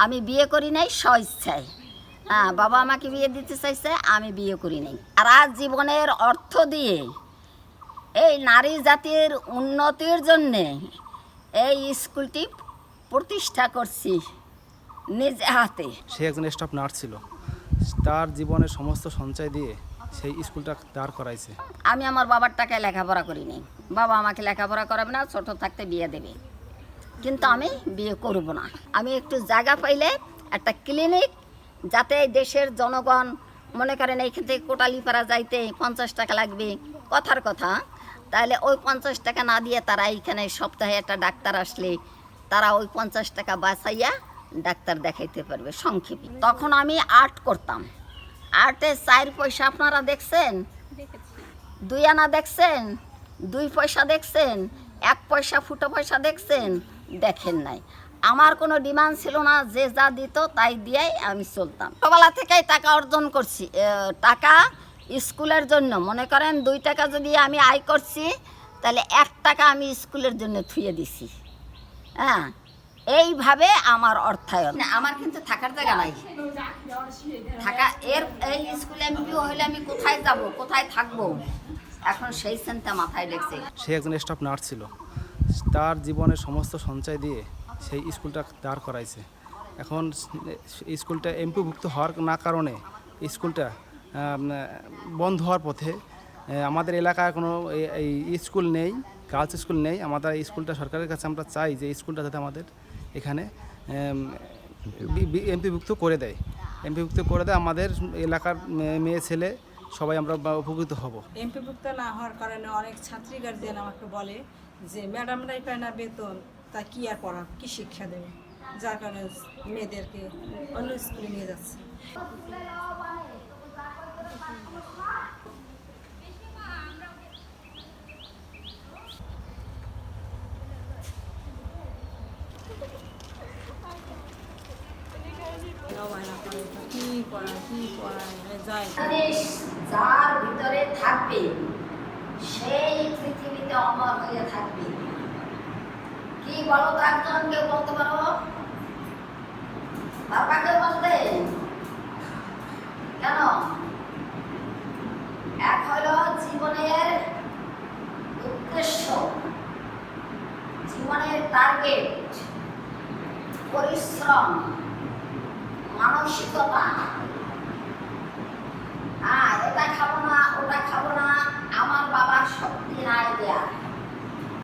আমি বিয়ে করি নাই স্বইচ্ছায়। হ্যাঁ, বাবা আমাকে বিয়ে দিতে চাইছে, আমি বিয়ে করি নাই। সারা জীবনের অর্থ দিয়ে এই নারী জাতির উন্নতির জন্যে এই স্কুলটি প্রতিষ্ঠা করছি নিজে হাতে। সে একজন স্টাফ নার্স ছিল, তার জীবনের সমস্ত সঞ্চয় দিয়ে সেই স্কুলটা দাঁড় করাইছে। আমি আমার বাবার টাকায় লেখাপড়া করি নাই। বাবা আমাকে লেখাপড়া করাবে না, ছোট থাকতে বিয়ে দেবে, কিন্তু আমি বিয়ে করব না। আমি একটু জায়গা পাইলে একটা ক্লিনিক, যাতে দেশের জনগণ মনে করেন এইখান থেকে কোটালীপাড়া যাইতে 50 টাকা লাগবে, কথার কথা, তাহলে ওই 50 টাকা না দিয়ে তারা এইখানে সপ্তাহে একটা ডাক্তার আসলে তারা ওই 50 টাকা বাঁচাইয়া ডাক্তার দেখাইতে পারবে সংক্ষেপে। তখন আমি আর্ট করতাম। আর্টে 4 পয়সা আপনারা দেখছেন, 2 আনা দেখছেন, 2 পয়সা দেখছেন, 1 পয়সা ফুটো পয়সা দেখছেন, দেখেন নাই। আমার কোনো ডিমান্ড ছিল না, যে যা দিত তাই দিয়েই আমি চলতাম। ছোটবেলা থেকেই টাকা অর্জন করছি, টাকা স্কুলের জন্য। মনে করেন 2 টাকা যদি আমি আয় করছি, তাহলে 1 টাকা আমি স্কুলের জন্য থুয়ে দিছি। হ্যাঁ, এইভাবে আমার অর্থায়ন। আমার কিন্তু থাকার জায়গা নাই। এই স্কুলে আমি হইলে আমি কোথায় যাব, কোথায় থাকবো, এখন সেই চিন্তা মাথায় লেগেছে। সে একজন স্টাফ নার্স ছিল, তার জীবনের সমস্ত সঞ্চয় দিয়ে সেই স্কুলটা দাঁড় করাইছে। এখন স্কুলটা এমপিভুক্ত হওয়ার না কারণে স্কুলটা বন্ধ হওয়ার পথে। আমাদের এলাকায় কোনো এই স্কুল নেই, গার্লস স্কুল নেই। আমাদের এই স্কুলটা সরকারের কাছে আমরা চাই যে স্কুলটা যাতে আমাদের এখানে এমপিভুক্ত করে দেয়। এমপিভুক্ত করে দেয়, আমাদের এলাকার মেয়ে ছেলে সবাই আমরা উপকৃত হব। এমপিভুক্ত না হওয়ার কারণে অনেক ছাত্রী গার্জিয়ান আমাকে বলে যে ম্যাডামরাই পায় না বেতন, তা কি আর পড়া, কি শিক্ষা দেবে, যার কারণে মেয়েদেরকে অন্য স্কুলে নিয়ে যাচ্ছে। কি পড়ায় যায়, যার ভিতরে থাকবে সেই পৃথিবীতে অমর হয়ে থাকবে। কি বলো তো, একজন কেউ বলতে পারো? বাবাকে বলতে কেন? এক হলো জীবনের উদ্দেশ্য, জীবনের টার্গেট, পরিশ্রম, মানসিকতা। এটা খাবো না, ওটা খাবো না, আমার বাবার শক্তি নাই দেয়া।